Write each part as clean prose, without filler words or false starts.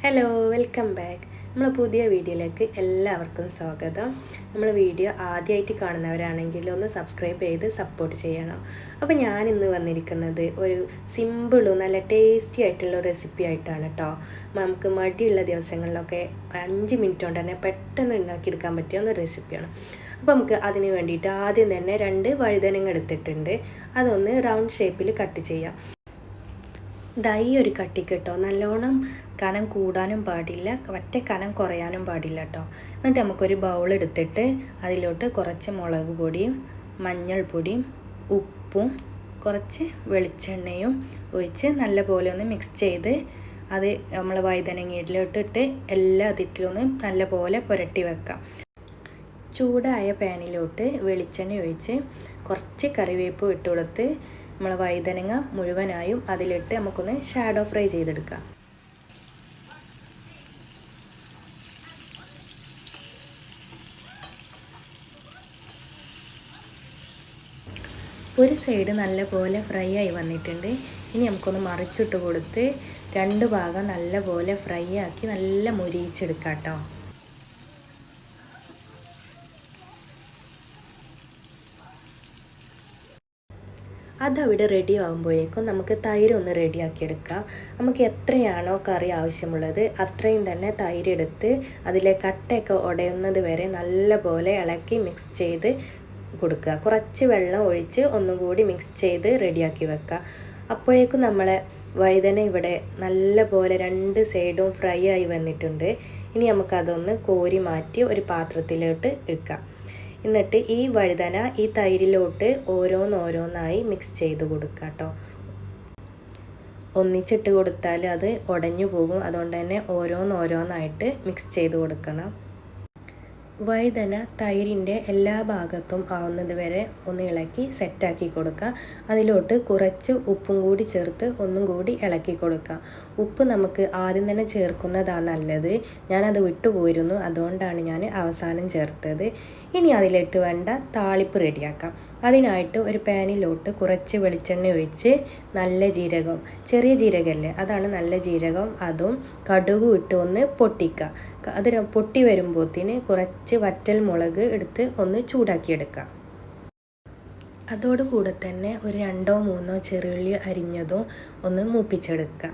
Hello, welcome back. നമ്മളെ പുതിയ വീഡിയോയിലേക്ക് എല്ലാവർക്കും സ്വാഗതം. നമ്മളെ വീഡിയോ ആദ്യമായിട്ട് കാണുന്നവരാണെങ്കിൽ ഒന്ന് സബ്സ്ക്രൈബ് ചെയ്ത് സപ്പോർട്ട് ചെയ്യണം. അപ്പോൾ ഞാനിന്ന് വന്നിരിക്കുന്നത് ഒരു സിമ്പിളും നല്ല ടേസ്റ്റി ആയിട്ടുള്ള റെസിപ്പി ആയിട്ടാണ് കേട്ടോ. നമുക്ക് മടിയുള്ള ദിവസങ്ങളിലൊക്കെ 5 മിനിറ്റ് കൊണ്ട് തന്നെ പെട്ടെന്ന് ഉണ്ടാക്കിയെടുക്കാൻ പറ്റിയ ഒരു റെസിപ്പിയാണ്. അപ്പോൾ നമുക്ക് അതിന് വേണ്ടിയിട്ട് ആദ്യം തന്നെ 2 വഴുതനങ്ങ എടുത്തിട്ടുണ്ട്. അതൊന്ന് റൗണ്ട് ഷേപ്പിൽ കട്ട് ചെയ്യാം. ഈ ഒരു കട്ടിക്ക് കേട്ടോ, നല്ലോണം കനം കൂടാനും പാടില്ല, ഒറ്റ കനം കുറയാനും പാടില്ല കേട്ടോ. എന്നിട്ട് നമുക്കൊരു ബൗൾ എടുത്തിട്ട് അതിലോട്ട് കുറച്ച് മുളക് പൊടിയും മഞ്ഞൾപ്പൊടിയും ഉപ്പും കുറച്ച് വെളിച്ചെണ്ണയും ഒഴിച്ച് നല്ലപോലെ ഒന്ന് മിക്സ് ചെയ്ത് അത് നമ്മൾ വഴുതനങ്ങയിലോട്ടിട്ട് എല്ലാ അതിറ്റിലൊന്ന് നല്ലപോലെ പുരട്ടി വെക്കാം. ചൂടായ പാനിലോട്ട് വെളിച്ചെണ്ണ ഒഴിച്ച് കുറച്ച് കറിവേപ്പ് ഇട്ട് കൊടുത്ത് നമ്മൾ വഴുതനങ്ങ മുഴുവനായും അതിലിട്ട് നമുക്കൊന്ന് ഷാഡോ ഫ്രൈ ചെയ്തെടുക്കാം. ഒരു സൈഡ് നല്ലപോലെ ഫ്രൈ ആയി വന്നിട്ടുണ്ട്. ഇനി നമുക്കൊന്ന് മറിച്ചിട്ട് കൊടുത്ത് 2 ഭാഗം നല്ലപോലെ ഫ്രൈ ആക്കി നല്ല മുരിയിച്ചെടുക്കാം കേട്ടോ. അതവിടെ റെഡി ആകുമ്പോഴേക്കും നമുക്ക് തൈര് ഒന്ന് റെഡിയാക്കിയെടുക്കാം. നമുക്ക് എത്രയാണോ കറി ആവശ്യമുള്ളത് അത്രയും തന്നെ തൈര് എടുത്ത് അതിലെ കട്ടയൊക്കെ ഉടയുന്നത് വരെ നല്ലപോലെ ഇളക്കി മിക്സ് ചെയ്ത് കൊടുക്കുക. കുറച്ച് വെള്ളം ഒഴിച്ച് ഒന്നുകൂടി മിക്സ് ചെയ്ത് റെഡിയാക്കി വെക്കുക. അപ്പോഴേക്കും നമ്മളെ വഴുതന ഇവിടെ നല്ലപോലെ 2 സൈഡും ഫ്രൈ ആയി വന്നിട്ടുണ്ട്. ഇനി നമുക്കതൊന്ന് കോരി മാറ്റി ഒരു പാത്രത്തിലോട്ട് എടുക്കാം. എന്നിട്ട് ഈ വഴുതന ഈ തൈരിലോട്ട് ഓരോന്നോരോന്നായി മിക്സ് ചെയ്ത് കൊടുക്കുക കേട്ടോ. ഒന്നിച്ചിട്ട് കൊടുത്താൽ അത് ഉടഞ്ഞു പോകും. അതുകൊണ്ട് തന്നെ ഓരോന്നോരോന്നായിട്ട് മിക്സ് ചെയ്ത് കൊടുക്കണം. വഴുതന തൈരിൻ്റെ എല്ലാ ഭാഗത്തും ആവുന്നത് വരെ ഒന്ന് ഇളക്കി സെറ്റാക്കി കൊടുക്കുക. അതിലോട്ട് കുറച്ച് ഉപ്പും കൂടി ചേർത്ത് ഒന്നും കൂടി ഇളക്കി കൊടുക്കുക. ഉപ്പ് നമുക്ക് ആദ്യം തന്നെ ചേർക്കുന്നതാണ് നല്ലത്. ഞാനത് വിട്ടുപോയിരുന്നു, അതുകൊണ്ടാണ് ഞാൻ അവസാനം ചേർത്തത്. ഇനി അതിലിട്ട് വേണ്ട താളിപ്പ് റെഡിയാക്കാം. അതിനായിട്ട് ഒരു പാനിലോട്ട് കുറച്ച് വെളിച്ചെണ്ണ ഒഴിച്ച് നല്ല ജീരകം, ചെറിയ ജീരകമല്ലേ അതാണ് നല്ല ജീരകം, അതും കടുകും ഇട്ട് ഒന്ന് പൊട്ടിക്കുക. അത് പൊട്ടി വരുമ്പോഴത്തേന് കുറച്ച് വറ്റൽ മുളക് എടുത്ത് ഒന്ന് ചൂടാക്കിയെടുക്കുക. അതോടുകൂടെ തന്നെ ഒരു 2-3 ചെറുള്ളി അരിഞ്ഞതും ഒന്ന് മൂപ്പിച്ചെടുക്കുക.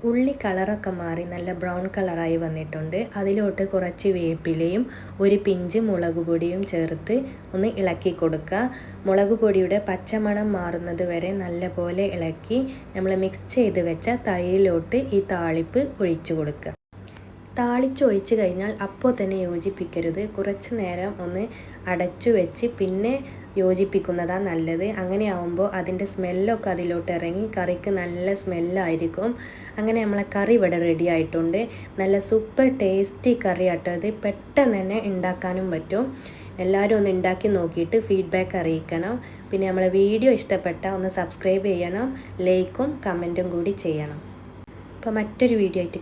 ഉള്ളി കളറൊക്കെ മാറി നല്ല ബ്രൗൺ കളറായി വന്നിട്ടുണ്ട്. അതിലോട്ട് കുറച്ച് വേപ്പിലയും ഒരു പിഞ്ച് മുളക് പൊടിയും ചേർത്ത് ഒന്ന് ഇളക്കി കൊടുക്കുക. മുളക് പൊടിയുടെ പച്ചമണം മാറുന്നത് വരെ നല്ലപോലെ ഇളക്കി നമ്മൾ മിക്സ് ചെയ്ത് വെച്ച തൈരിലോട്ട് ഈ താളിപ്പ് ഒഴിച്ചു കൊടുക്കുക. താളിച്ചൊഴിച്ച് കഴിഞ്ഞാൽ അപ്പോൾ തന്നെ യോജിപ്പിക്കരുത്. കുറച്ച് നേരം ഒന്ന് അടച്ചു വെച്ച് പിന്നെ യോജിപ്പിക്കുന്നതാണ് നല്ലത്. അങ്ങനെ ആവുമ്പോൾ അതിൻ്റെ സ്മെല്ലൊക്കെ അതിലോട്ട് ഇറങ്ങി കറിക്ക് നല്ല സ്മെല്ലായിരിക്കും. അങ്ങനെ നമ്മളെ കറി ഇവിടെ റെഡി ആയിട്ടുണ്ട്. നല്ല സൂപ്പർ ടേസ്റ്റി കറി ആട്ടോ. അത് പെട്ടെന്ന് തന്നെ ഉണ്ടാക്കാനും പറ്റും. എല്ലാവരും ഒന്ന് ഉണ്ടാക്കി നോക്കിയിട്ട് ഫീഡ്ബാക്ക് അറിയിക്കണം. പിന്നെ നമ്മളെ വീഡിയോ ഇഷ്ടപ്പെട്ടാൽ ഒന്ന് സബ്സ്ക്രൈബ് ചെയ്യണം, ലൈക്കും കമൻറ്റും കൂടി ചെയ്യണം. അപ്പോൾ മറ്റൊരു വീഡിയോ ആയിട്ട്